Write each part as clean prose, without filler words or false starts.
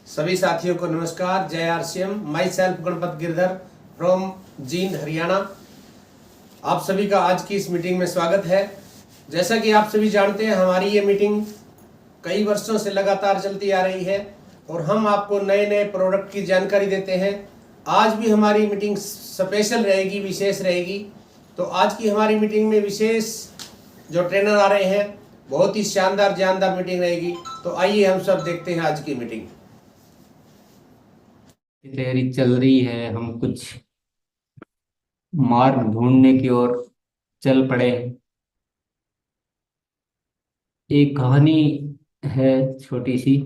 सभी साथियों को नमस्कार। जय RCM. My self Ganpat Girdhar from Jind Haryana. आप सभी का आज की इस मीटिंग में स्वागत है। जैसा कि आप सभी जानते हैं, हमारी ये मीटिंग कई वर्षों से लगातार चलती आ रही है और हम आपको नए नए प्रोडक्ट की जानकारी देते हैं। आज भी हमारी मीटिंग स्पेशल रहेगी, विशेष रहेगी। तो आज की हमारी मीटिंग में विशेष जो ट्रेनर आ रहे हैं, बहुत ही शानदार जानदार मीटिंग रहेगी। तो आइए हम सब देखते हैं आज की मीटिंग। तैयारी चल रही है। हम कुछ मार्ग ढूंढने की ओर चल पड़े हैं। एक कहानी है, छोटी सी,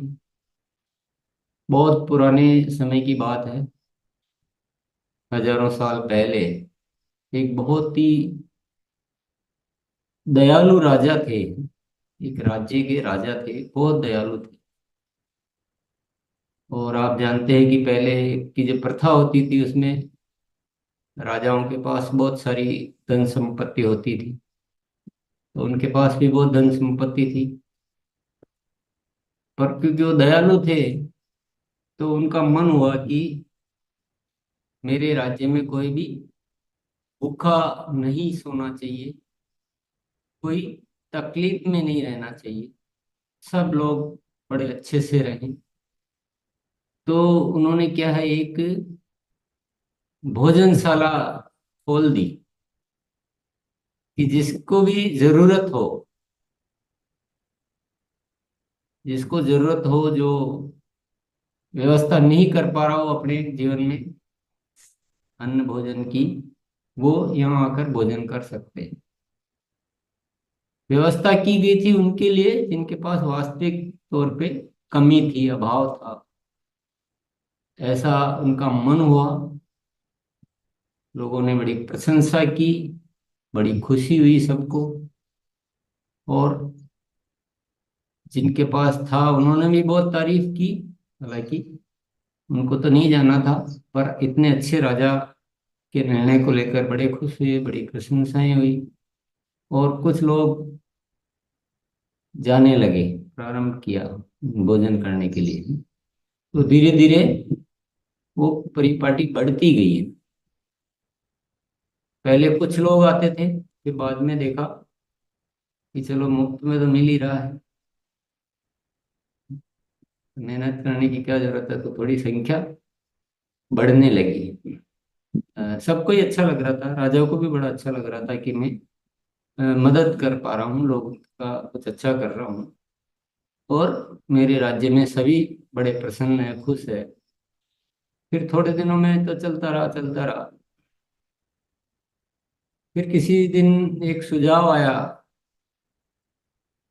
बहुत पुराने समय की बात है। हजारों साल पहले एक बहुत ही दयालु राजा थे। एक राज्य के राजा थे, बहुत दयालु थे। और आप जानते हैं कि पहले की जो प्रथा होती थी उसमें राजाओं के पास बहुत सारी धन संपत्ति होती थी। तो उनके पास भी बहुत धन संपत्ति थी, पर क्योंकि वो दयालु थे तो उनका मन हुआ कि मेरे राज्य में कोई भी भूखा नहीं सोना चाहिए, कोई तकलीफ में नहीं रहना चाहिए, सब लोग बड़े अच्छे से रहें। तो उन्होंने क्या है, एक भोजनशाला खोल दी कि जिसको भी जरूरत हो, जिसको जरूरत हो, जो व्यवस्था नहीं कर पा रहा हो अपने जीवन में अन्न भोजन की, वो यहाँ आकर भोजन कर सकते हैं। व्यवस्था की गई थी उनके लिए जिनके पास वास्तविक तौर पे कमी थी, अभाव था। ऐसा उनका मन हुआ। लोगों ने बड़ी प्रशंसा की, बड़ी खुशी हुई सबको। और जिनके पास था उन्होंने भी बहुत तारीफ की। हालांकि उनको तो नहीं जाना था, पर इतने अच्छे राजा के निर्णय को लेकर बड़े खुश हुए, बड़ी प्रशंसाएं हुई। और कुछ लोग जाने लगे, प्रारंभ किया भोजन करने के लिए। तो धीरे धीरे वो परिपाटी बढ़ती गई है। पहले कुछ लोग आते थे, फिर बाद में देखा कि चलो मुफ्त में तो मिल ही रहा है, मेहनत करने की क्या जरूरत है। तो थोड़ी संख्या बढ़ने लगी। सबको ही अच्छा लग रहा था, राजाओं को भी बड़ा अच्छा लग रहा था कि मैं मदद कर पा रहा हूँ, लोगों का कुछ अच्छा कर रहा हूँ। और मेरे राज्य में सभी बड़े प्रसन्न है, खुश है। फिर थोड़े दिनों में तो चलता रहा, चलता रहा। फिर किसी दिन एक सुझाव आया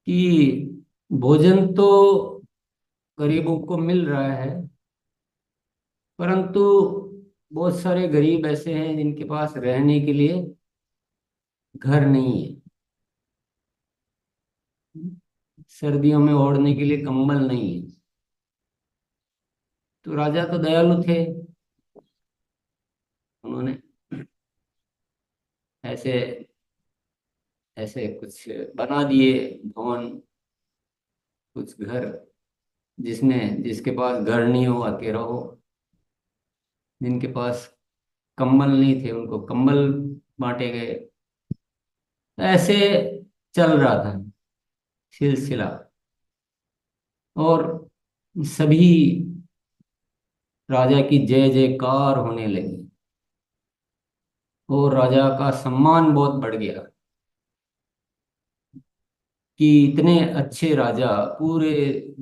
कि भोजन तो गरीबों को मिल रहा है, परंतु बहुत सारे गरीब ऐसे हैं जिनके पास रहने के लिए घर नहीं है, सर्दियों में ओढ़ने के लिए कंबल नहीं है। तो राजा तो दयालु थे, उन्होंने ऐसे ऐसे कुछ बना दिए भवन, कुछ घर, जिसमें जिसके पास घर नहीं हो आके रहो, जिनके पास कंबल नहीं थे उनको कंबल बांटे गए। ऐसे चल रहा था सिलसिला। और सभी राजा की जय जयकार होने लगी और राजा का सम्मान बहुत बढ़ गया कि इतने अच्छे राजा, पूरे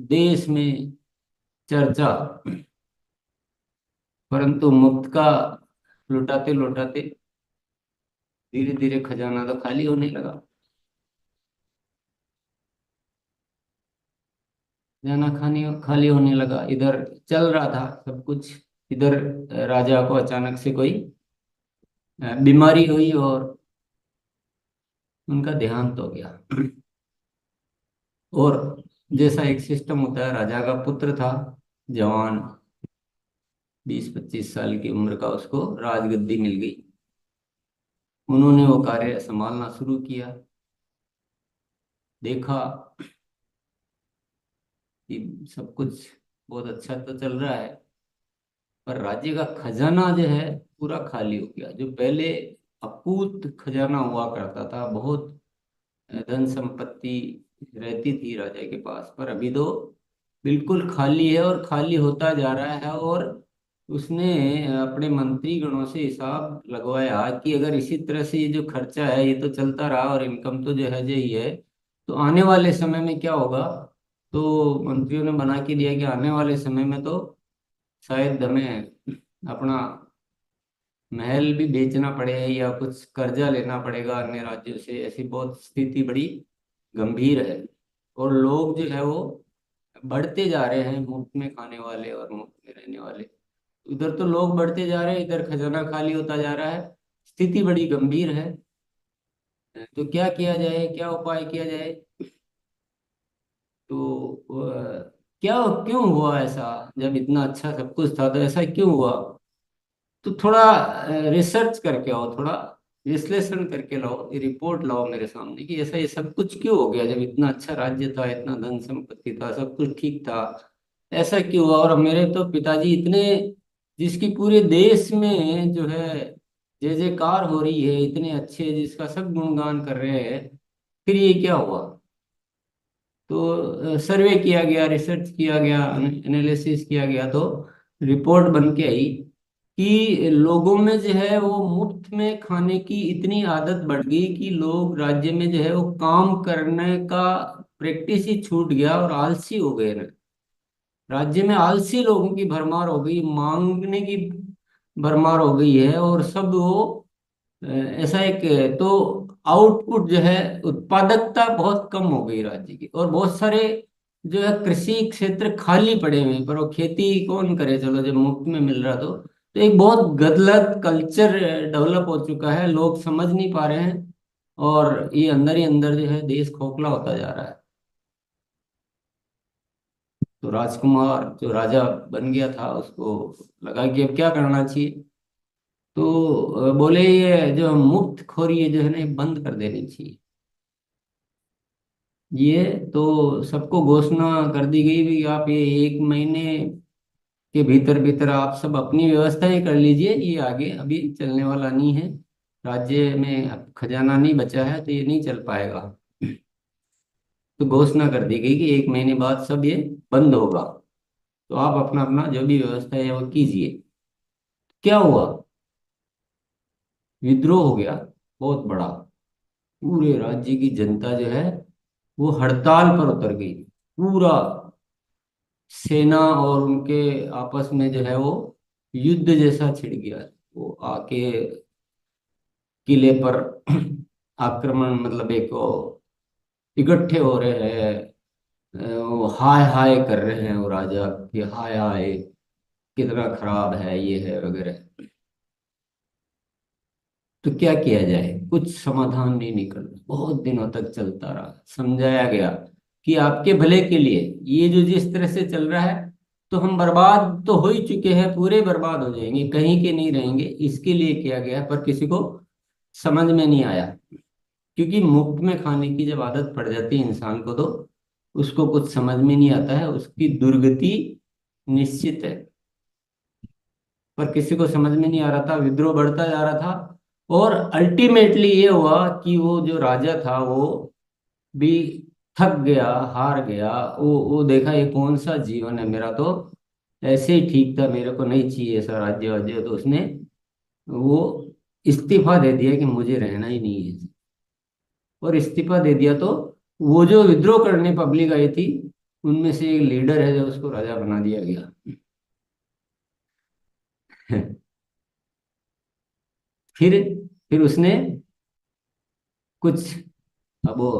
देश में चर्चा। परंतु मुफ्त का लुटाते लुटाते धीरे धीरे खजाना तो खाली होने लगा। खजाना खाने खाली होने लगा। इधर चल रहा था सब कुछ, इधर राजा को अचानक से कोई बीमारी हुई और उनका देहांत हो गया। और जैसा एक सिस्टम होता है, राजा का पुत्र था, जवान, 20-25 साल की उम्र का, उसको राजगद्दी मिल गई। उन्होंने वो कार्य संभालना शुरू किया। देखा कि सब कुछ बहुत अच्छा तो चल रहा है, पर राज्य का खजाना जो है पूरा खाली हो गया। जो पहले अकूत खजाना हुआ करता था, बहुत धन संपत्ति रहती थी राजा के पास, पर अभी तो बिल्कुल खाली है और खाली होता जा रहा है। और उसने अपने मंत्री गणों से हिसाब लगवाया कि अगर इसी तरह से ये जो खर्चा है ये तो चलता रहा और इनकम तो जो है जो ही है, तो आने वाले समय में क्या होगा। तो मंत्रियों ने बना के दिया कि आने वाले समय में तो शायद हमें अपना महल भी बेचना पड़ेगा या कुछ कर्जा लेना पड़ेगा अन्य राज्यों से। ऐसी बहुत स्थिति बड़ी गंभीर है, और लोग जो है वो बढ़ते जा रहे हैं, मुफ्त में खाने वाले और मुफ्त में रहने वाले। उधर तो लोग बढ़ते जा रहे हैं, इधर खजाना खाली होता जा रहा है। स्थिति बड़ी गंभीर है। तो क्या किया जाए, क्या उपाय किया जाए? तो क्या क्यों हुआ ऐसा? जब इतना अच्छा सब कुछ था तो ऐसा क्यों हुआ? तो थोड़ा रिसर्च करके आओ, थोड़ा विश्लेषण करके लाओ, ये रिपोर्ट लाओ मेरे सामने कि ऐसा ये सब कुछ क्यों हो गया। जब इतना अच्छा राज्य था, इतना धन संपत्ति था, सब कुछ ठीक था, ऐसा क्यों हुआ? और मेरे तो पिताजी इतने, जिसकी पूरे देश में जो है जय जयकार हो रही है, इतने अच्छे, जिसका सब गुणगान कर रहे हैं, फिर ये क्या हुआ? तो सर्वे किया गया, रिसर्च किया गया, एनालिसिस किया गया, तो रिपोर्ट बन के आई कि लोगों में जो है वो मुफ्त में खाने की इतनी आदत बढ़ गई कि लोग राज्य में जो है वो काम करने का प्रैक्टिस ही छूट गया और आलसी हो गए ना। राज्य में आलसी लोगों की भरमार हो गई, मांगने की भरमार हो गई है, और सब वो ऐसा एक तो आउटपुट जो है, उत्पादकता बहुत कम हो गई राज्य की, और बहुत सारे जो है कृषि क्षेत्र खाली पड़े हुए हैं, पर वो खेती कौन करे, चलो जब मुफ्त में मिल रहा तो एक बहुत गलत कल्चर डेवलप हो चुका है, लोग समझ नहीं पा रहे हैं, और ये अंदर ही अंदर जो है देश खोखला होता जा रहा है। तो राजकुमार जो राजा बन गया था, उसको लगा कि अब क्या करना चाहिए। तो बोले ये जो मुफ्त खोरी है जो है ना, ये बंद कर देनी चाहिए। ये तो सबको घोषणा कर दी गई भी, आप ये 1 महीने के भीतर भीतर आप सब अपनी व्यवस्थाएं कर लीजिए, ये आगे अभी चलने वाला नहीं है। राज्य में अब खजाना नहीं बचा है तो ये नहीं चल पाएगा। तो घोषणा कर दी गई कि 1 महीने बाद सब ये बंद होगा, तो आप अपना अपना जो भी व्यवस्था है वो कीजिए। क्या हुआ? विद्रोह हो गया बहुत बड़ा। पूरे राज्य की जनता जो है वो हड़ताल पर उतर गई। पूरा सेना और उनके आपस में जो है वो युद्ध जैसा छिड़ गया। वो आके किले पर आक्रमण, मतलब एक वो इकट्ठे हो रहे हैं, वो हाय हाय कर रहे हैं वो राजा कि हाय हाय कितना खराब है ये है वगैरह। तो क्या किया जाए? कुछ समाधान नहीं निकल रहा, बहुत दिनों तक चलता रहा। समझाया गया कि आपके भले के लिए, ये जो जिस तरह से चल रहा है तो हम बर्बाद तो हो ही चुके हैं, पूरे बर्बाद हो जाएंगे, कहीं के नहीं रहेंगे, इसके लिए किया गया। पर किसी को समझ में नहीं आया, क्योंकि मुफ्त में खाने की जब आदत पड़ जाती है इंसान को, तो उसको कुछ समझ में नहीं आता है, उसकी दुर्गति निश्चित है। पर किसी को समझ में नहीं आ रहा था, विद्रोह बढ़ता जा रहा था, और अल्टीमेटली ये हुआ कि वो जो राजा था वो भी थक गया, हार गया। वो देखा ये कौन सा जीवन है, मेरा तो ऐसे ही ठीक था, मेरे को नहीं चाहिए ऐसा राज्य वाज्य। तो उसने वो इस्तीफा दे दिया कि मुझे रहना ही नहीं है, और इस्तीफा दे दिया। तो वो जो विद्रोह करने पब्लिक आई थी, उनमें से एक लीडर है जो उसको राजा बना दिया गया। फिर फिर उसने कुछ, अब वो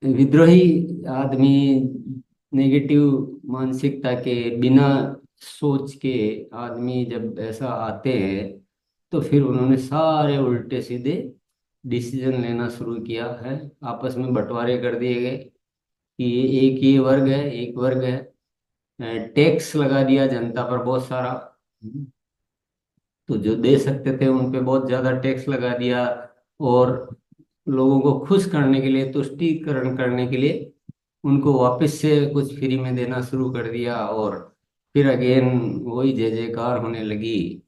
विद्रोही आदमी, नेगेटिव मानसिकता के, बिना सोच के आदमी जब ऐसा आते हैं, तो फिर उन्होंने सारे उल्टे सीधे डिसीजन लेना शुरू किया है। आपस में बंटवारे कर दिए गए कि एक ये वर्ग है, एक वर्ग है। टैक्स लगा दिया जनता पर बहुत सारा। तो जो दे सकते थे उन पे बहुत ज्यादा टैक्स लगा दिया, और लोगों को खुश करने के लिए, तुष्टीकरण करने के लिए उनको वापस से कुछ फ्री में देना शुरू कर दिया, और फिर अगेन वही जय जयकार होने लगी।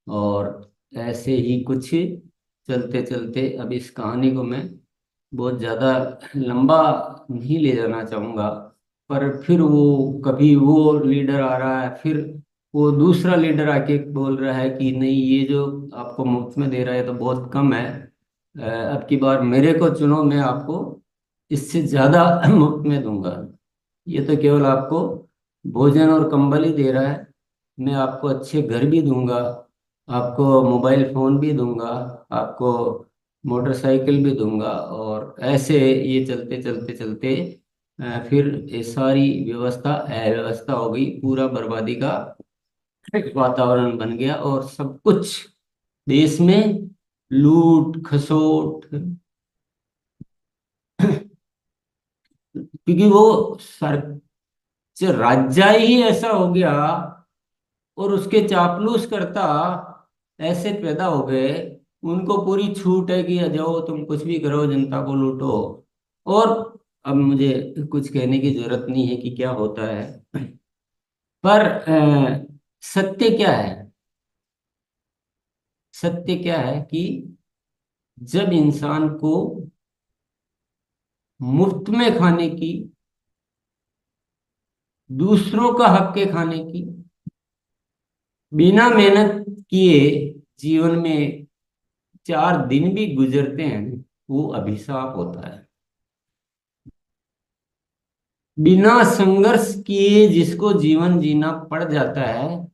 और ऐसे ही कुछ चलते चलते, अब इस कहानी को मैं बहुत ज़्यादा लंबा नहीं ले जाना चाहूँगा, पर फिर वो कभी वो लीडर आ रहा है, फिर वो दूसरा लीडर आके बोल रहा है कि नहीं, ये जो आपको मुफ्त में दे रहा है तो बहुत कम है, अब की बार मेरे को चुनो, मैं आपको इससे ज़्यादा मुफ्त में दूंगा। ये तो केवल आपको भोजन और कंबल ही दे रहा है, मैं आपको अच्छे घर भी दूंगा, आपको मोबाइल फोन भी दूंगा, आपको मोटरसाइकिल भी दूंगा। और ऐसे ये चलते चलते चलते फिर ये सारी व्यवस्था अव्यवस्था हो गई, पूरा बर्बादी का एक वातावरण बन गया, और सब कुछ देश में लूट खसोट, क्योंकि वो सर जो राज्य ही ऐसा हो गया, और उसके चापलूस करता ऐसे पैदा हो गए, उनको पूरी छूट है कि जाओ तुम कुछ भी करो, जनता को लूटो। और अब मुझे कुछ कहने की जरूरत नहीं है कि क्या होता है, पर सत्य क्या है? सत्य क्या है कि जब इंसान को मुफ्त में खाने की, दूसरों का हक के खाने की, बिना मेहनत किए जीवन में 4 दिन भी गुजरते हैं, वो अभिशाप होता है। बिना संघर्ष किए जिसको जीवन जीना पड़ जाता है,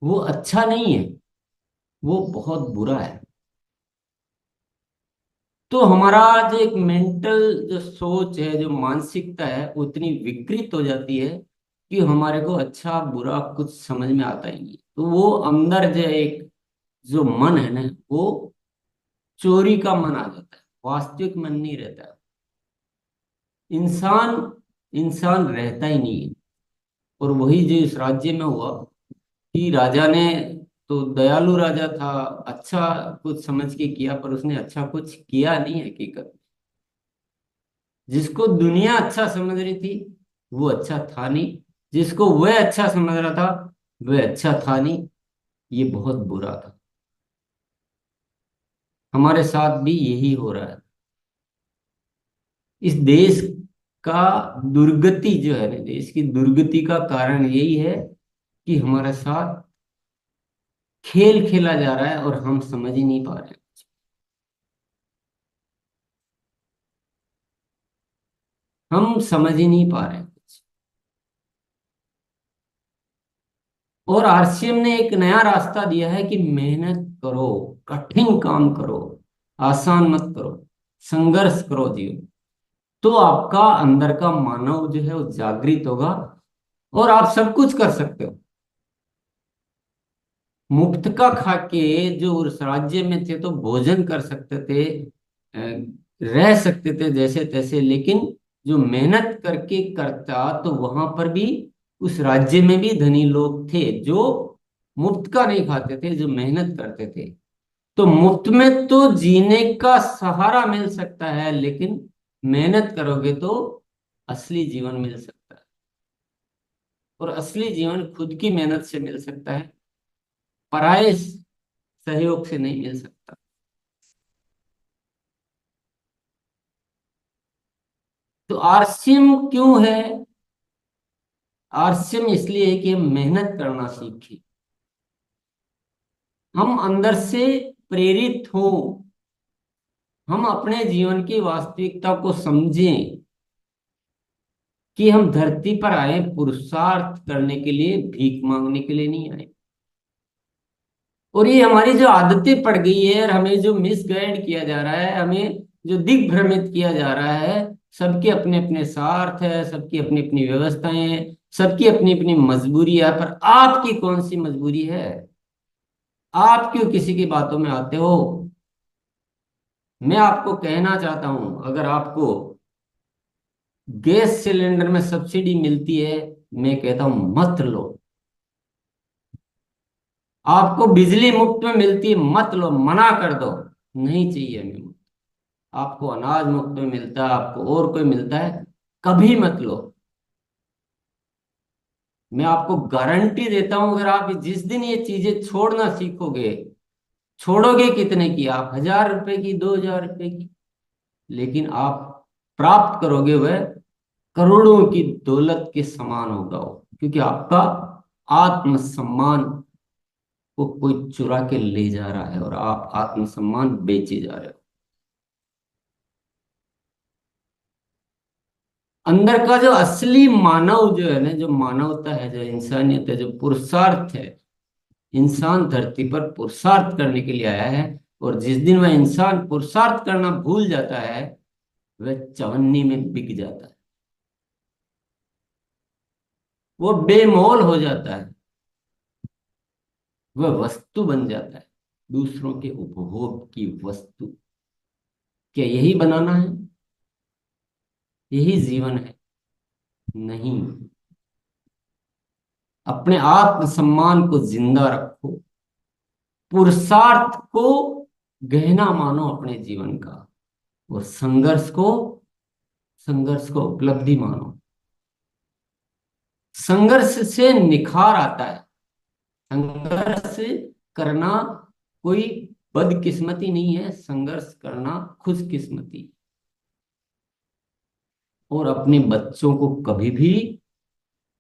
वो अच्छा नहीं है, वो बहुत बुरा है। तो हमारा जो एक मेंटल जो सोच है, जो मानसिकता है, वो इतनी विकृत हो जाती है कि हमारे को अच्छा बुरा कुछ समझ में आता ही नहीं। तो वो अंदर जो एक जो मन है ना, वो चोरी का मन आ जाता है, वास्तविक मन नहीं रहता। इंसान इंसान रहता ही नहीं है। और वही जो इस राज्य में हुआ कि राजा ने, तो दयालु राजा था, अच्छा कुछ समझ के किया, पर उसने अच्छा कुछ किया नहीं है हकीकत। जिसको दुनिया अच्छा समझ रही थी वो अच्छा था नहीं, जिसको वह अच्छा समझ रहा था वह अच्छा था नहीं। ये बहुत बुरा था। हमारे साथ भी यही हो रहा है। इस देश का दुर्गति जो है ना, देश की दुर्गति का कारण यही है कि हमारे साथ खेल खेला जा रहा है और हम समझ ही नहीं पा रहे हैं। हम समझ ही नहीं पा रहे हैं कुछ। और आरसीएम ने एक नया रास्ता दिया है कि मेहनत करो, कठिन काम करो, आसान मत करो, संघर्ष करो जीवन। तो आपका अंदर का मानव जो है वो जागृत होगा, और आप सब कुछ कर सकते हो। मुफ्त का खा के जो उस राज्य में थे तो भोजन कर सकते थे, रह सकते थे जैसे तैसे, लेकिन जो मेहनत करके करता तो वहां पर भी उस राज्य में भी धनी लोग थे जो मुफ्त का नहीं खाते थे, जो मेहनत करते थे। तो मुफ्त में तो जीने का सहारा मिल सकता है, लेकिन मेहनत करोगे तो असली जीवन मिल सकता है। और असली जीवन खुद की मेहनत से मिल सकता है, पराये सहयोग से नहीं मिल सकता। तो आरसीएम क्यों है? आरसीएम इसलिए है कि हम मेहनत करना सीखें, हम अंदर से प्रेरित हों, हम अपने जीवन की वास्तविकता को समझें कि हम धरती पर आए पुरुषार्थ करने के लिए, भीख मांगने के लिए नहीं आए। और ये हमारी जो आदतें पड़ गई है, और हमें जो मिसगाइड किया जा रहा है, हमें जो दिग्भ्रमित किया जा रहा है, सबके अपने अपने स्वार्थ है, सबकी अपनी अपनी व्यवस्थाएं हैं, सबकी अपनी अपनी मजबूरी है, पर आपकी कौन सी मजबूरी है? आप क्यों किसी की बातों में आते हो? मैं आपको कहना चाहता हूं, अगर आपको गैस सिलेंडर में सब्सिडी मिलती है, मैं कहता हूं मत लो। आपको बिजली मुफ्त में मिलती है, मत लो, मना कर दो, नहीं चाहिए हमें। आपको अनाज मुफ्त में मिलता है, आपको और कोई मिलता है, कभी मत लो। मैं आपको गारंटी देता हूं, अगर आप जिस दिन ये चीजें छोड़ना सीखोगे, छोड़ोगे कितने की आप, 1,000 रुपए की, 2,000 रुपए की, लेकिन आप प्राप्त करोगे वह करोड़ों की दौलत के समान होगा वो, क्योंकि आपका आत्मसम्मान को कोई चुरा के ले जा रहा है और आप आत्मसम्मान बेचे जा रहे हो। अंदर का जो असली मानव जो है ना, जो मानवता है, जो इंसानियत है, जो पुरुषार्थ है, इंसान धरती पर पुरुषार्थ करने के लिए आया है। और जिस दिन वह इंसान पुरुषार्थ करना भूल जाता है, वह चवन्नी में बिक जाता है, वो बेमोल हो जाता है, वह वस्तु बन जाता है, दूसरों के उपभोग की वस्तु। क्या यही बनाना है? यही जीवन है? नहीं। अपने आत्मसम्मान को जिंदा रखो, पुरुषार्थ को गहना मानो अपने जीवन का, और संघर्ष को उपलब्धि मानो। संघर्ष से निखार आता है। संघर्ष करना कोई बदकिस्मती नहीं है, संघर्ष करना खुशकिस्मती। और अपने बच्चों को कभी भी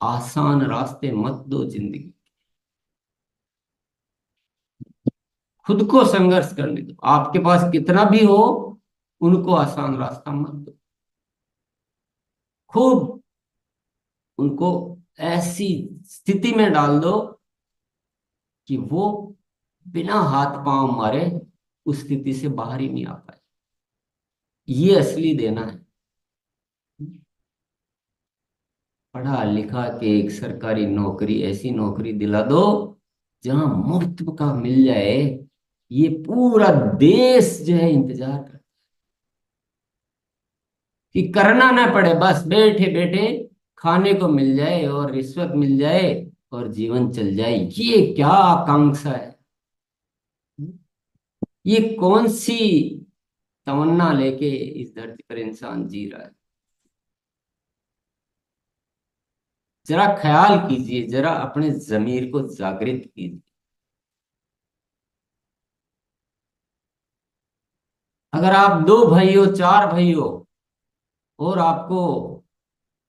आसान रास्ते मत दो जिंदगी, खुद को संघर्ष करने दो। आपके पास कितना भी हो, उनको आसान रास्ता मत दो। खूब उनको ऐसी स्थिति में डाल दो कि वो बिना हाथ पांव मारे उस स्थिति से बाहर ही नहीं आ पाए। ये असली देना है। पढ़ा लिखा के एक सरकारी नौकरी, ऐसी नौकरी दिला दो जहां मुफ्त का मिल जाए, ये पूरा देश जो है इंतजार कर, कि करना ना पड़े, बस बैठे बैठे खाने को मिल जाए और रिश्वत मिल जाए और जीवन चल जाए। ये क्या आकांक्षा है? ये कौन सी तमन्ना लेके इस धरती पर इंसान जी रहा है? जरा ख्याल कीजिए, जरा अपने जमीर को जागृत कीजिए। अगर आप 2 भाई हो, 4 भाई हो, और आपको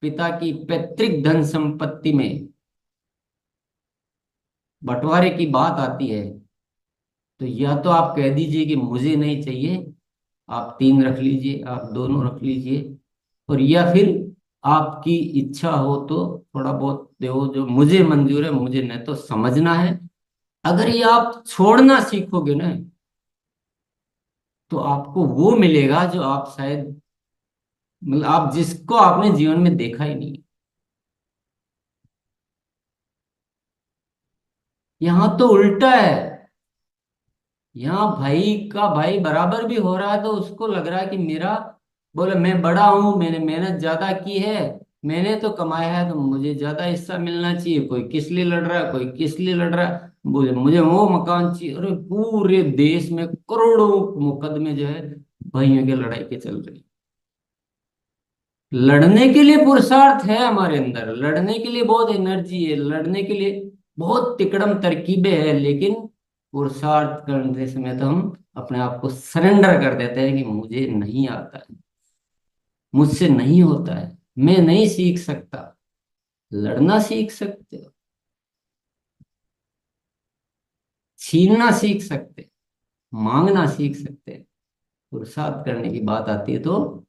पिता की पैतृक धन संपत्ति में बंटवारे की बात आती है, तो या तो आप कह दीजिए कि मुझे नहीं चाहिए, आप 3 रख लीजिए, आप दोनों रख लीजिए, और या फिर आपकी इच्छा हो तो थोड़ा बहुत दो, जो मुझे मंजूर है, मुझे नहीं तो समझना है। अगर ये आप छोड़ना सीखोगे ना, तो आपको वो मिलेगा जो आप शायद, मतलब आप जिसको आपने जीवन में देखा ही नहीं। यहाँ तो उल्टा है। यहाँ भाई का भाई बराबर भी हो रहा है, तो उसको लग रहा है कि मेरा, बोले मैं बड़ा हूं, मैंने मेहनत ज्यादा की है, मैंने तो कमाया है, तो मुझे ज्यादा हिस्सा मिलना चाहिए। कोई किस लिए लड़ रहा है, कोई किस लिए लड़ रहा है, बोले मुझे वो मकान चाहिए। अरे पूरे देश में करोड़ों मुकदमे जो है भाइयों की लड़ाई के चल रहे हैं। लड़ने के लिए पुरुषार्थ है हमारे अंदर, लड़ने के लिए बहुत एनर्जी है, लड़ने के लिए बहुत तिकड़म तरकीबें है, लेकिन पुरुषार्थ करते समय तो हम अपने आप को सरेंडर कर देते हैं कि मुझे नहीं आता है, मुझसे नहीं होता है, मैं नहीं सीख सकता। लड़ना सीख सकते हो, छीनना सीख सकते हैं, मांगना सीख सकते हैं। पुरुषार्थ करने की बात आती है तो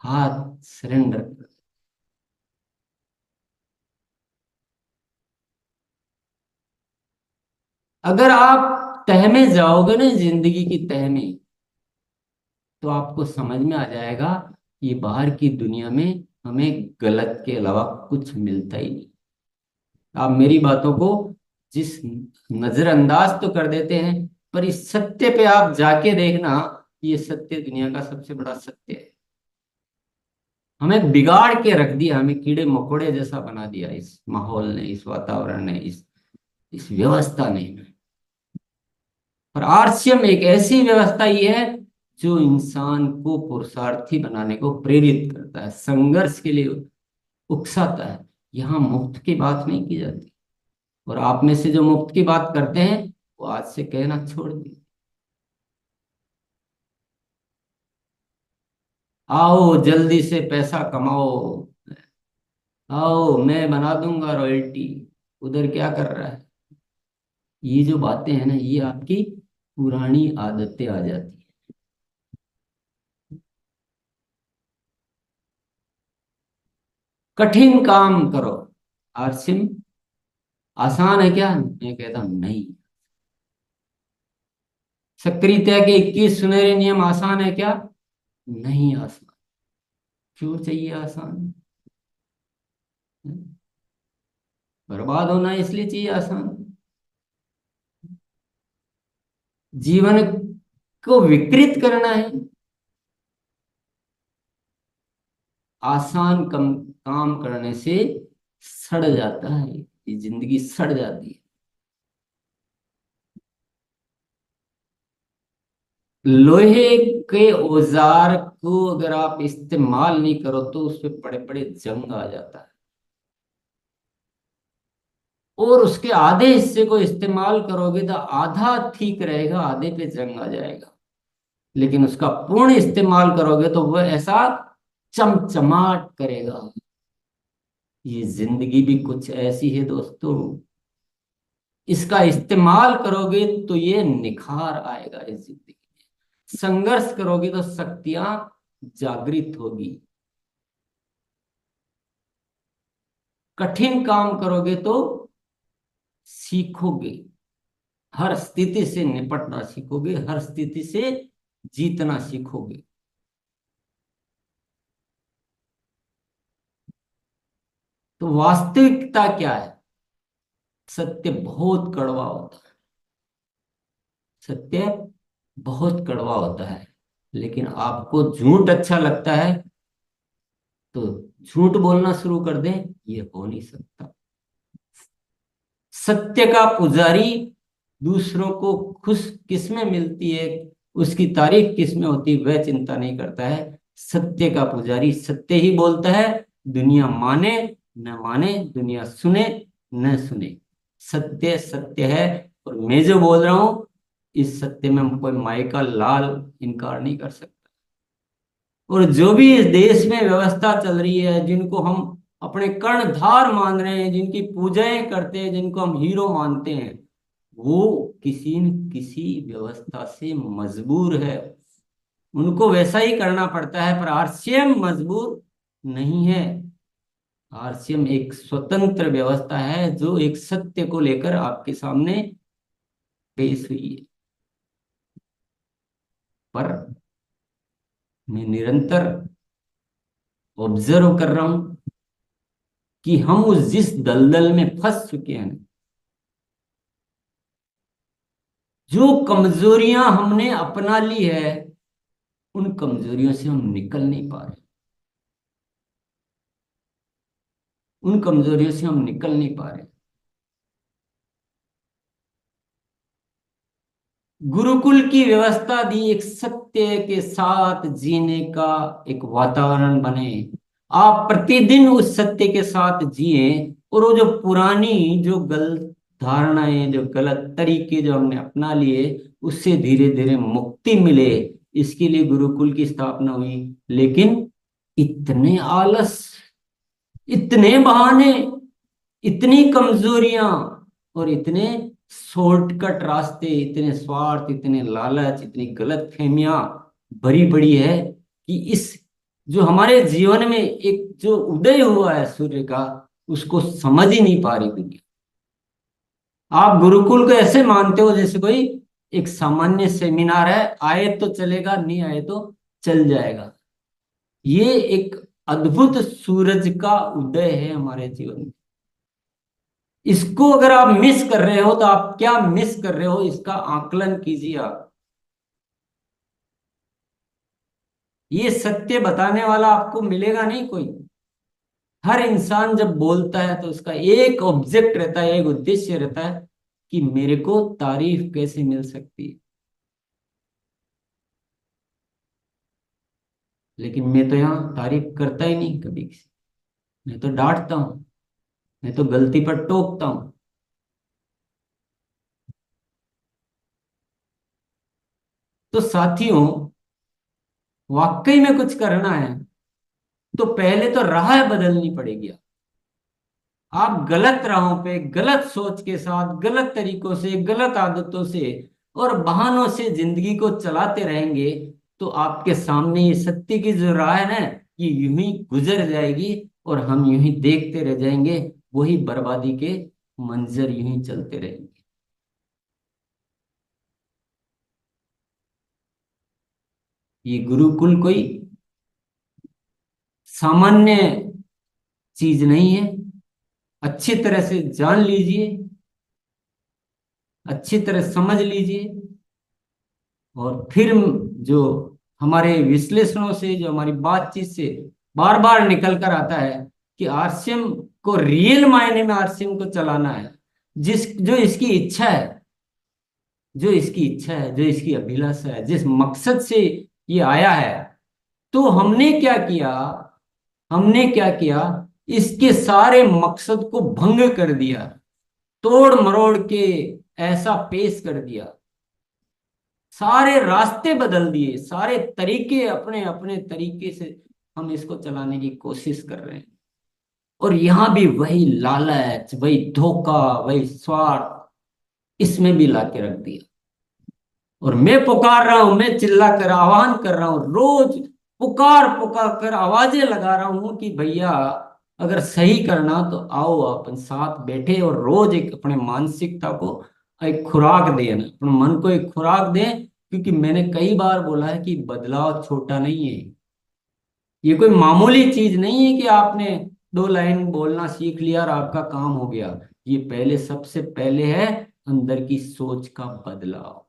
हाथ सरेंडर कर। अगर आप तह में जाओगे ना, जिंदगी की तह में, तो आपको समझ में आ जाएगा कि बाहर की दुनिया में हमें गलत के अलावा कुछ मिलता ही नहीं। आप मेरी बातों को जिस नजरअंदाज तो कर देते हैं, पर इस सत्य पे आप जाके देखना, ये सत्य दुनिया का सबसे बड़ा सत्य है। हमें बिगाड़ के रख दिया, हमें कीड़े मकोड़े जैसा बना दिया इस माहौल ने, इस वातावरण ने, इस व्यवस्था ने। पर आरसीएम एक ऐसी व्यवस्था ही है जो इंसान को पुरुषार्थी बनाने को प्रेरित करता है, संघर्ष के लिए उकसाता है। यहाँ मुफ्त की बात नहीं की जाती। और आप में से जो मुफ्त की बात करते हैं वो आज से कहना छोड़ दिए। आओ जल्दी से पैसा कमाओ, आओ मैं बना दूंगा रॉयल्टी। उधर क्या कर रहा है? ये जो बातें हैं ना, ये आपकी पुरानी आदतें आ जाती है। कठिन काम करो। आरसिम आसान है क्या? मैं कहता हूं नहीं। सक्रियता के 21 सुनहरे नियम आसान है क्या? नहीं आसान। क्यों चाहिए आसान? बर्बाद होना है इसलिए चाहिए आसान। जीवन को विकृत करना है, आसान कम काम करने से सड़ जाता है, ये जिंदगी सड़ जाती है। लोहे के औजार को अगर आप इस्तेमाल नहीं करो तो उस पे बड़े बड़े जंग आ जाता है, और उसके आधे हिस्से को इस्तेमाल करोगे तो आधा ठीक रहेगा, आधे पे जंग आ जाएगा। लेकिन उसका पूर्ण इस्तेमाल करोगे तो वह ऐसा चमचमाट करेगा। ये जिंदगी भी कुछ ऐसी है दोस्तों, इसका इस्तेमाल करोगे तो ये निखार आएगा इस जिंदगी में। संघर्ष करोगे तो शक्तियां जागृत होगी। कठिन काम करोगे तो सीखोगे, हर स्थिति से निपटना सीखोगे, हर स्थिति से जीतना सीखोगे। तो वास्तविकता क्या है? सत्य बहुत कड़वा होता है। सत्य बहुत कड़वा होता है। लेकिन आपको झूठ अच्छा लगता है तो झूठ बोलना शुरू कर दें, ये हो नहीं सकता। सत्य का पुजारी दूसरों को खुश किसमें मिलती है, उसकी तारीफ किसमें होती है, वह चिंता नहीं करता है। सत्य का पुजारी सत्य ही बोलता है। दुनिया माने न माने, दुनिया सुने न सुने, सत्य सत्य है। और मैं जो बोल रहा हूं इस सत्य में कोई माई का लाल इनकार नहीं कर सकता। और जो भी इस देश में व्यवस्था चल रही है, जिनको हम अपने कर्णधार मान रहे हैं, जिनकी पूजाएं करते हैं, जिनको हम हीरो मानते हैं, वो किसी न किसी व्यवस्था से मजबूर है। उनको वैसा ही करना पड़ता है, पर आरसीएम मजबूर नहीं है। आरसीएम एक स्वतंत्र व्यवस्था है जो एक सत्य को लेकर आपके सामने पेश हुई है। पर मैं निरंतर ऑब्जर्व कर रहा हूं कि हम उस जिस दलदल में फंस चुके हैं, जो कमजोरियां हमने अपना ली है, उन कमजोरियों से हम निकल नहीं पा रहे। उन कमजोरियों से हम निकल नहीं पा रहे। गुरुकुल की व्यवस्था दी एक सत्य के साथ जीने का एक वातावरण बने। आप प्रतिदिन उस सत्य के साथ जिए, और वो जो पुरानी जो गलत धारणाएं, जो गलत तरीके जो हमने अपना लिए, उससे धीरे धीरे मुक्ति मिले। इसके लिए गुरुकुल की स्थापना हुई। लेकिन इतने आलस, इतने बहाने, इतनी कमजोरियां, और इतने शॉर्टकट रास्ते, इतने स्वार्थ, इतने लालच, इतनी गलत फहमियां भरी पड़ी है कि इस जो हमारे जीवन में एक जो उदय हुआ है सूर्य का, उसको समझ ही नहीं पा रही दुनिया। आप गुरुकुल को ऐसे मानते हो जैसे कोई एक सामान्य सेमिनार है, आए तो चलेगा, नहीं आए तो चल जाएगा। ये एक अद्भुत सूरज का उदय है हमारे जीवन में। इसको अगर आप मिस कर रहे हो तो आप क्या मिस कर रहे हो, इसका आकलन कीजिए आप। ये सत्य बताने वाला आपको मिलेगा नहीं कोई। हर इंसान जब बोलता है तो उसका एक ऑब्जेक्ट रहता है, एक उद्देश्य रहता है कि मेरे को तारीफ कैसे मिल सकती है। लेकिन मैं तो यहाँ तारीफ करता ही नहीं कभी किसी। मैं तो डांटता हूँ, मैं तो गलती पर टोकता हूँ। तो साथियों, वाकई में कुछ करना है तो पहले तो राह बदलनी पड़ेगी। आप गलत राहों पे, गलत सोच के साथ, गलत तरीकों से, गलत आदतों से और बहानों से जिंदगी को चलाते रहेंगे तो आपके सामने ये सत्य की जो राह है ना, ये यूं ही गुजर जाएगी और हम यूं ही देखते रह जाएंगे। वही बर्बादी के मंजर यूं ही चलते रहेंगे। ये गुरुकुल कोई सामान्य चीज नहीं है। अच्छी तरह से जान लीजिए, अच्छी तरह समझ लीजिए, और फिर जो हमारे विश्लेषणों से, जो हमारी बातचीत से बार बार निकल कर आता है कि आरसीएम को रियल मायने में आरसीएम को चलाना है, जिस जो इसकी इच्छा है, जो इसकी इच्छा है, जो इसकी अभिलाषा है, जिस मकसद से ये आया है, तो हमने क्या किया? हमने क्या किया? इसके सारे मकसद को भंग कर दिया, तोड़ मरोड़ के ऐसा पेश कर दिया, सारे रास्ते बदल दिए, सारे तरीके अपने अपने तरीके से हम इसको चलाने की कोशिश कर रहे हैं। और यहां भी वही लालच, वही धोखा, वही स्वार्थ इसमें भी लाके रख दिया। और मैं पुकार रहा हूं, मैं चिल्ला कर आह्वान कर रहा हूं, रोज पुकार पुकार कर आवाजें लगा रहा हूं कि भैया, अगर सही करना तो आओ अपन साथ बैठे और रोज एक अपने मानसिकता को एक खुराक दें, अपने मन को एक खुराक दें। क्योंकि मैंने कई बार बोला है कि बदलाव छोटा नहीं है। ये कोई मामूली चीज नहीं है कि आपने दो लाइन बोलना सीख लिया और आपका काम हो गया। ये पहले, सबसे पहले है अंदर की सोच का बदलाव।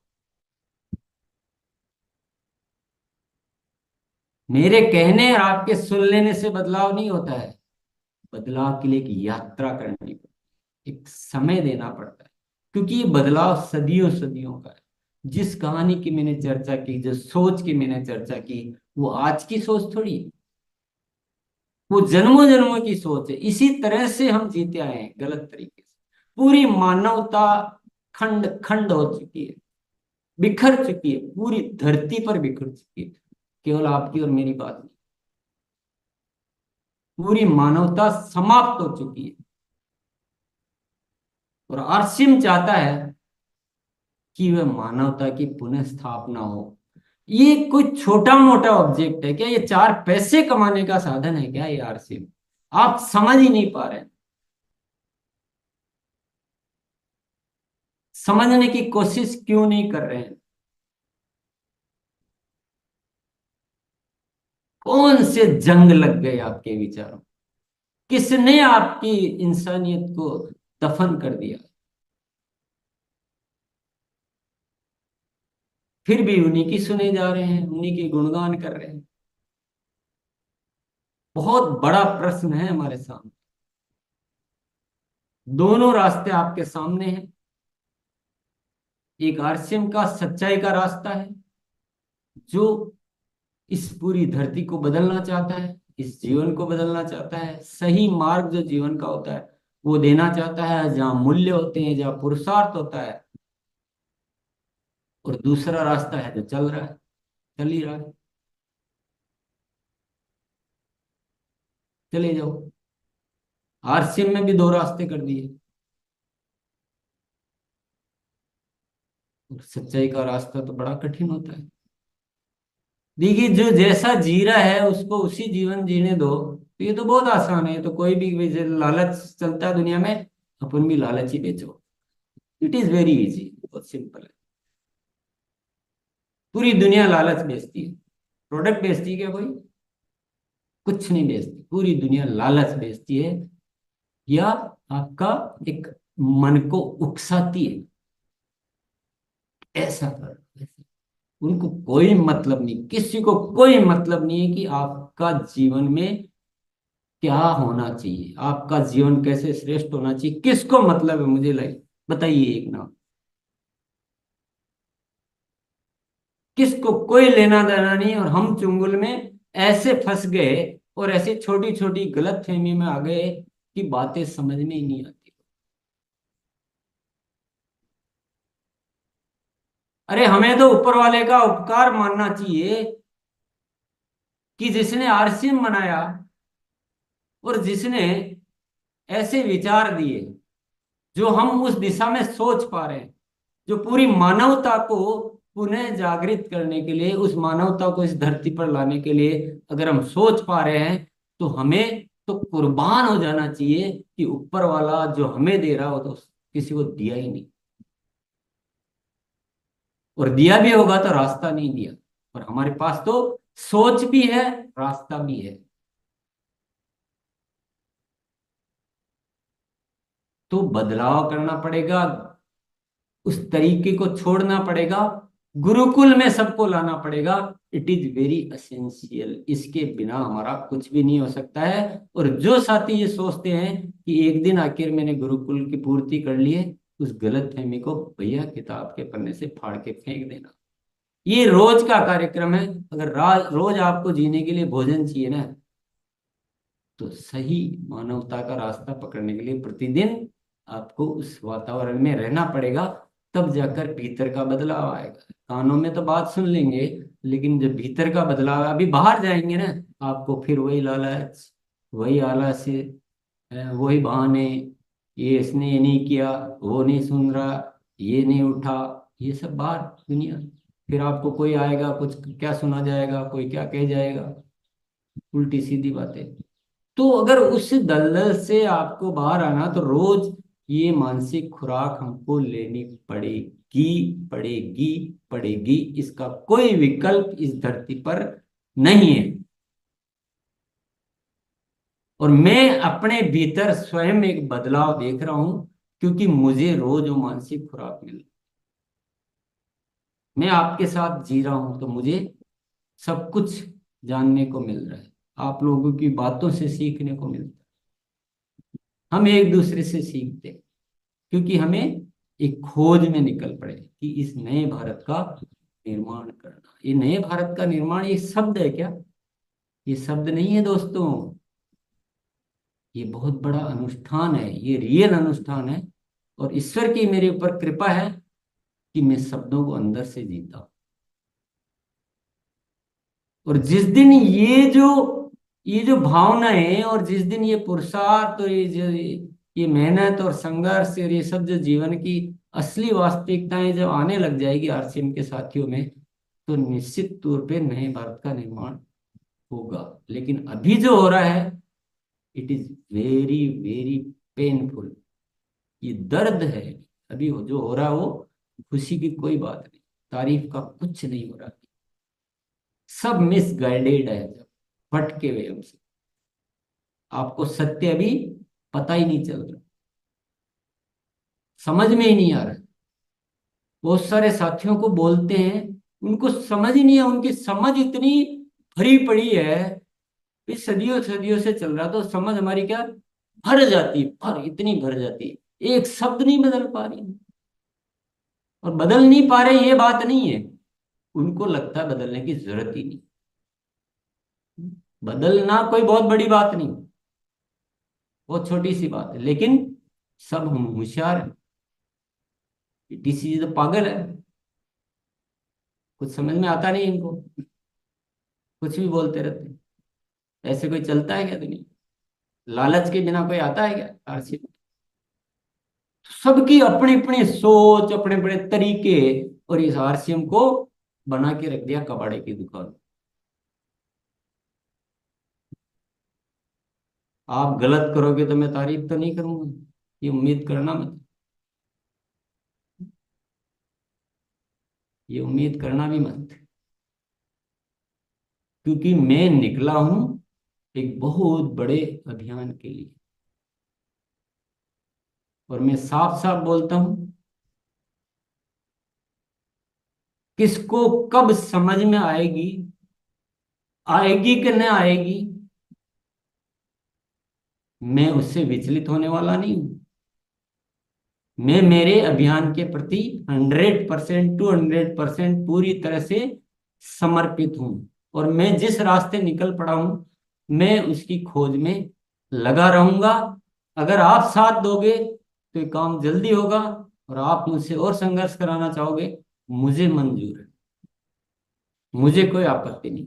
मेरे कहने और आपके सुन लेने से बदलाव नहीं होता है। बदलाव के लिए एक यात्रा करनी पड़ती है, एक समय देना पड़ता है। क्योंकि ये बदलाव सदियों सदियों का है। जिस कहानी की मैंने चर्चा की, जिस सोच की मैंने चर्चा की, वो आज की सोच थोड़ी है। वो जन्मों जन्मों की सोच है। इसी तरह से हम जीते आए हैं, गलत तरीके से। पूरी मानवता खंड खंड हो चुकी है, बिखर चुकी है, पूरी धरती पर बिखर चुकी है। केवल आपकी और मेरी बात नहीं, पूरी मानवता समाप्त हो चुकी है। और आरसीएम चाहता है कि वह मानवता की पुनः स्थापना हो। ये कोई छोटा मोटा ऑब्जेक्ट है क्या? ये चार पैसे कमाने का साधन है क्या ये आरसीएम? आप समझ ही नहीं पा रहे हैं। समझने की कोशिश क्यों नहीं कर रहे हैं? कौन से जंग लग गए आपके विचारों? किसने आपकी इंसानियत को दफन कर दिया? फिर भी उन्हीं की सुने जा रहे हैं, उन्हीं के गुणगान कर रहे हैं। बहुत बड़ा प्रश्न है हमारे सामने। दोनों रास्ते आपके सामने हैं। एक आरसीएम का सच्चाई का रास्ता है, जो इस पूरी धरती को बदलना चाहता है, इस जीवन को बदलना चाहता है, सही मार्ग जो जीवन का होता है वो देना चाहता है, जहाँ मूल्य होते हैं, जहाँ पुरुषार्थ होता है। और दूसरा रास्ता है जो चल रहा है, चल ही रहा है, चले जाओ। आरसीएम में भी दो रास्ते कर दिए। और सच्चाई का रास्ता तो बड़ा कठिन होता है। देखिए, जो जैसा जी रहा है उसको उसी जीवन जीने दो, तो ये तो बहुत आसान है। ये तो कोई भी लालच चलता है दुनिया में, अपन भी लालच ही बेचो। इट इज वेरी इजी, बहुत सिंपल है। पूरी दुनिया लालच बेचती है। प्रोडक्ट बेचती है क्या कोई? कुछ नहीं बेचती। पूरी दुनिया लालच बेचती है, या आपका एक मन को उकसाती है, ऐसा कर ऐसा। उनको कोई मतलब नहीं, किसी को कोई मतलब नहीं है कि आपका जीवन में क्या होना चाहिए, आपका जीवन कैसे श्रेष्ठ होना चाहिए। किसको मतलब है? मुझे लगे, बताइए एक नाम। किसको? कोई लेना देना नहीं। और हम चुंगल में ऐसे फंस गए और ऐसे छोटी छोटी गलत फहमी में आ गए कि बातें समझ में ही नहीं आती। अरे हमें तो ऊपर वाले का उपकार मानना चाहिए कि जिसने आरसीएम बनाया और जिसने ऐसे विचार दिए जो हम उस दिशा में सोच पा रहे हैं, जो पूरी मानवता को पुनः जागृत करने के लिए, उस मानवता को इस धरती पर लाने के लिए अगर हम सोच पा रहे हैं, तो हमें तो कुर्बान हो जाना चाहिए कि ऊपर वाला जो हमें दे रहा हो तो किसी को दिया ही नहीं, और दिया भी होगा तो रास्ता नहीं दिया। और हमारे पास तो सोच भी है, रास्ता भी है। तो बदलाव करना पड़ेगा, उस तरीके को छोड़ना पड़ेगा, गुरुकुल में सबको लाना पड़ेगा। इट इज वेरी असेंशियल, इसके बिना हमारा कुछ भी नहीं हो सकता है। और जो साथी ये सोचते हैं कि एक दिन आखिर मैंने गुरुकुल की पूर्ति कर ली है, उस गलत फहमी को भैया किताब के पन्ने से फाड़ के फेंक देना। ये रोज का कार्यक्रम है। अगर रोज आपको जीने के लिए भोजन चाहिए ना, तो सही मानवता का रास्ता पकड़ने के लिए प्रतिदिन आपको उस वातावरण में रहना पड़ेगा। तब जाकर भीतर का बदलाव आएगा। कानों में तो बात सुन लेंगे, लेकिन जब भीतर का बदलाव, अभी बाहर जाएंगे ना, आपको फिर वही लालच, वही आलस्य, वही बहाने, ये इसने ये नहीं किया, वो नहीं सुन रहा, ये नहीं उठा, ये सब बाहर दुनिया। फिर आपको कोई आएगा, कुछ क्या सुना जाएगा, कोई क्या कह जाएगा, उल्टी सीधी बातें। तो अगर उस दलदल से आपको बाहर आना, तो रोज ये मानसिक खुराक हमको लेनी पड़ेगी, पड़ेगी, पड़ेगी। इसका कोई विकल्प इस धरती पर नहीं है। और मैं अपने भीतर स्वयं एक बदलाव देख रहा हूं, क्योंकि मुझे रोज वो मानसिक खुराक मिल, मैं आपके साथ जी रहा हूं तो मुझे सब कुछ जानने को मिल रहा है, आप लोगों की बातों से सीखने को मिलता है। हम एक दूसरे से सीखते हैं, क्योंकि हमें एक खोज में निकल पड़े कि इस नए भारत का निर्माण करना। ये नए भारत का निर्माण, ये शब्द है क्या? ये शब्द नहीं है दोस्तों, ये बहुत बड़ा अनुष्ठान है, ये रियल अनुष्ठान है। और ईश्वर की मेरे ऊपर कृपा है कि मैं शब्दों को अंदर से जीता हूं। और जिस दिन ये जो भावनाएं, और जिस दिन ये पुरुषार्थ, और ये मेहनत और संघर्ष और ये सब जो जीवन की असली वास्तविकताएं जब आने लग जाएगी आरसीएम के साथियों में, तो निश्चित तौर पे नए भारत का निर्माण होगा। लेकिन अभी जो हो रहा है, it is very very painful. ये दर्द है। अभी जो हो रहा है वो खुशी की कोई बात नहीं, तारीफ का कुछ नहीं हो रहा। सब मिसगाइडेड है, भटके हुए हमसे। आपको सत्य अभी पता ही नहीं चल रहा, समझ में ही नहीं आ रहा। बहुत सारे साथियों को बोलते हैं, उनको समझ ही नहीं है, उनकी समझ इतनी भरी पड़ी है, इस सदियों सदियों से चल रहा, तो समझ हमारी क्या भर जाती है, भर इतनी भर जाती है, एक शब्द नहीं बदल पा रही। और बदल नहीं पा रहे ये बात नहीं है, उनको लगता है बदलने की जरूरत ही नहीं। बदलना कोई बहुत बड़ी बात नहीं, बहुत छोटी सी बात है। लेकिन सब हम होशियार हैं, डीसी तो पागल है, कुछ समझ में आता नहीं इनको, कुछ भी बोलते रहते हैं। ऐसे कोई चलता है क्या दुनिया? लालच के बिना कोई आता है क्या आरसी? सबकी अपनी अपनी सोच, अपने अपने तरीके, और इस आरसीएम को बना के रख दिया कबाड़े की दुकान। आप गलत करोगे तो मैं तारीफ तो नहीं करूंगा, ये उम्मीद करना मत, ये उम्मीद करना भी मत। क्योंकि मैं निकला हूं एक बहुत बड़े अभियान के लिए, और मैं साफ साफ बोलता हूं, किसको कब समझ में आएगी, आएगी कि न आएगी, मैं उससे विचलित होने वाला नहीं हूं। मैं मेरे अभियान के प्रति 100% टू 100% पूरी तरह से समर्पित हूं। और मैं जिस रास्ते निकल पड़ा हूं मैं उसकी खोज में लगा रहूंगा। अगर आप साथ दोगे तो ये काम जल्दी होगा, और आप मुझसे और संघर्ष कराना चाहोगे, मुझे मंजूर है, मुझे कोई आपत्ति नहीं।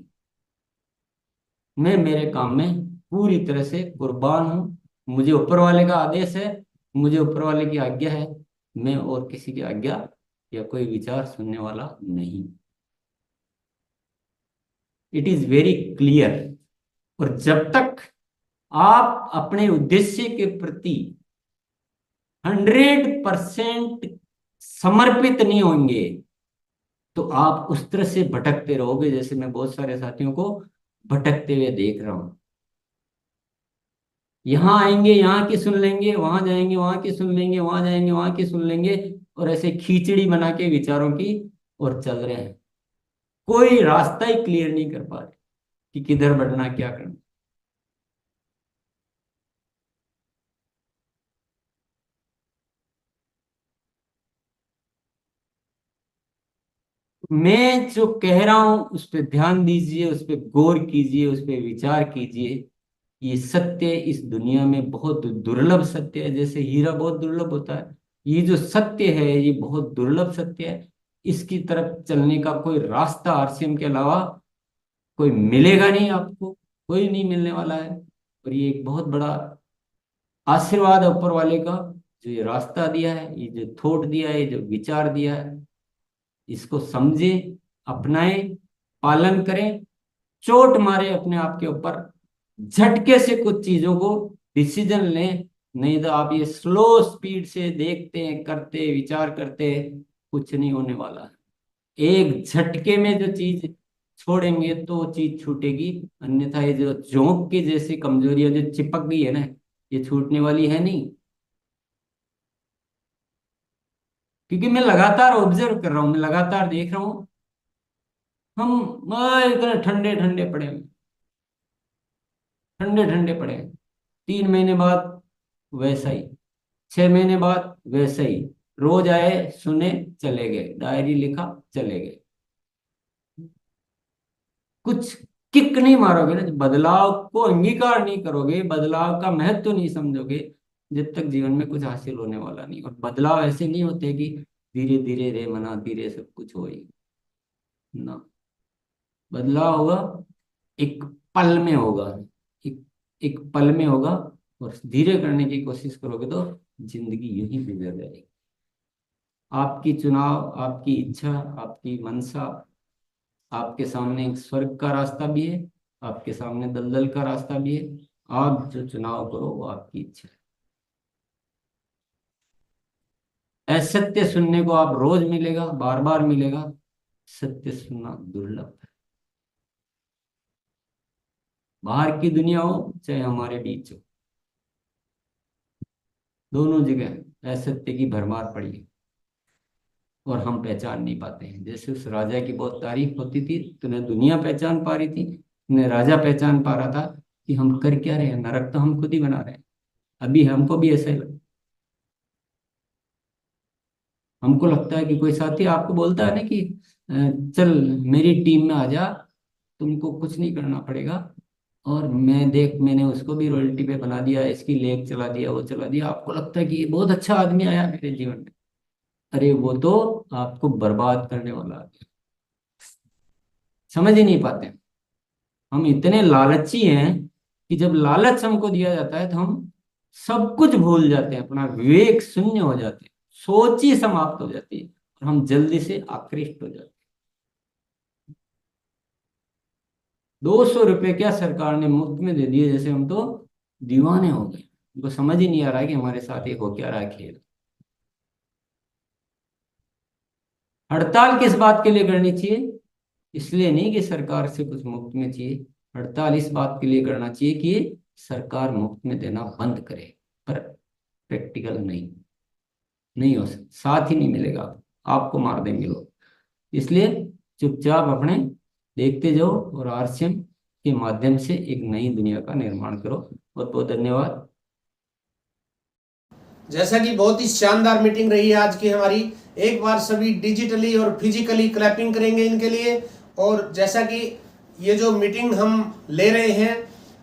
मैं मेरे काम में पूरी तरह से कुर्बान हूँ। मुझे ऊपर वाले का आदेश है, मुझे ऊपर वाले की आज्ञा है, मैं और किसी की आज्ञा या कोई विचार सुनने वाला नहीं। It is very clear. और जब तक आप अपने उद्देश्य के प्रति 100% समर्पित नहीं होंगे तो आप उस तरह से भटकते रहोगे जैसे मैं बहुत सारे साथियों को भटकते हुए देख रहा हूं। यहाँ आएंगे यहाँ की सुन लेंगे, वहां जाएंगे वहां की सुन लेंगे, वहां जाएंगे वहां की सुन लेंगे, और ऐसे खींचड़ी बना के विचारों की और चल रहे हैं। कोई रास्ता ही क्लियर नहीं कर पा रहे कि किधर बढ़ना, क्या करना। मैं जो कह रहा हूं उस पर ध्यान दीजिए, उस पर गौर कीजिए, उस पर विचार कीजिए। ये सत्य इस दुनिया में बहुत दुर्लभ सत्य है, जैसे हीरा बहुत दुर्लभ होता है। ये जो सत्य है ये बहुत दुर्लभ सत्य है। इसकी तरफ चलने का कोई रास्ता आरसीएम के अलावा कोई मिलेगा नहीं आपको, कोई नहीं मिलने वाला है। और ये एक बहुत बड़ा आशीर्वाद है ऊपर वाले का, जो ये रास्ता दिया है, ये जो थॉट दिया है, ये जो विचार दिया है, इसको समझे, अपनाए, पालन करें। चोट मारे अपने आप के ऊपर, झटके से कुछ चीजों को डिसीजन लें। नहीं तो आप ये स्लो स्पीड से देखते हैं, करते विचार करते, कुछ नहीं होने वाला है। एक झटके में जो चीज छोड़ेंगे तो वो चीज छूटेगी, अन्यथा ये जो जोंक की जैसी कमजोरियां जो चिपक गई है ना, ये छूटने वाली है नहीं। क्योंकि मैं लगातार ऑब्जर्व कर रहा हूं, मैं लगातार देख रहा हूं। हम इतने ठंडे ठंडे पड़े हैं, ठंडे ठंडे पड़े हैं। 3 महीने बाद वैसा ही, 6 महीने बाद वैसा ही। रोज आए, सुने, चले गए, डायरी लिखा, चले गए। कुछ किक नहीं मारोगे ना, बदलाव को अंगीकार नहीं करोगे, बदलाव का महत्व नहीं समझोगे, जब तक जीवन में कुछ हासिल होने वाला नहीं। और बदलाव ऐसे नहीं होते कि धीरे धीरे रे मना धीरे सब कुछ हो ही ना। बदलाव होगा, एक पल में होगा, एक एक पल में होगा। और धीरे करने की कोशिश करोगे तो जिंदगी यूं ही गुजर जाएगी। आपकी चुनाव, आपकी इच्छा, आपकी मनसा, आपके सामने एक स्वर्ग का रास्ता भी है, आपके सामने दलदल का रास्ता भी है। आप जो चुनाव करो वो आपकी इच्छा है। असत्य सुनने को आप रोज मिलेगा, बार बार मिलेगा। सत्य सुनना दुर्लभ है। बाहर की दुनिया हो चाहे हमारे बीच हो, दोनों जगह असत्य की भरमार पड़ी है, और हम पहचान नहीं पाते हैं। जैसे उस राजा की बहुत तारीफ होती थी तो न दुनिया पहचान पा रही थी, न राजा पहचान पा रहा था कि हम कर क्या रहे हैं। नरक तो हम खुद ही बना रहे हैं। अभी हमको भी ऐसा ही लगता। हमको लगता है कि कोई साथी आपको बोलता है ना कि अ, चल मेरी टीम में आ जा, तुमको कुछ नहीं करना पड़ेगा। और मैं देख, मैंने उसको भी रॉयल्टी पे बना दिया, इसकी लेग चला दिया, वो चला दिया। आपको लगता है कि ये बहुत अच्छा आदमी आया मेरे जीवन में। अरे वो तो आपको बर्बाद करने वाला आदमी। समझ ही नहीं पाते। हम इतने लालची हैं कि जब लालच हमको दिया जाता है तो हम सब कुछ भूल जाते हैं, अपना विवेक शून्य हो जाते हैं, सोच ही समाप्त हो जाती है, और हम जल्दी से आकृष्ट हो जाते हैं। 200 रुपए क्या सरकार ने मुफ्त में दे दिए, जैसे हम तो दीवाने हो गए। उनको समझ ही नहीं आ रहा है कि हमारे साथ ये हो क्या रहा है खेल। हड़ताल किस बात के लिए करनी चाहिए? इसलिए नहीं कि सरकार से कुछ मुफ्त में चाहिए। हड़ताल इस बात के लिए करना चाहिए कि सरकार मुफ्त में देना बंद करे। पर प्रैक्टिकल नहीं, नहीं हो सकता, साथ ही नहीं मिलेगा। आपको मार देंगे लोग। इसलिए चुपचाप अपने देखते जाओ, और आरसीएम के माध्यम से एक नई दुनिया का निर्माण करो। बहुत बहुत धन्यवाद। जैसा कि बहुत ही शानदार मीटिंग रही है आज की हमारी। एक बार सभी डिजिटली और फिजिकली क्लैपिंग करेंगे इनके लिए। और जैसा कि ये जो मीटिंग हम ले रहे हैं,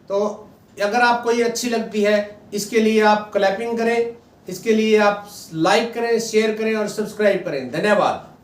तो अगर आपको ये अच्छी लगती है, इसके लिए आप क्लैपिंग करें, इसके लिए आप लाइक करें, शेयर करें और सब्सक्राइब करें। धन्यवाद।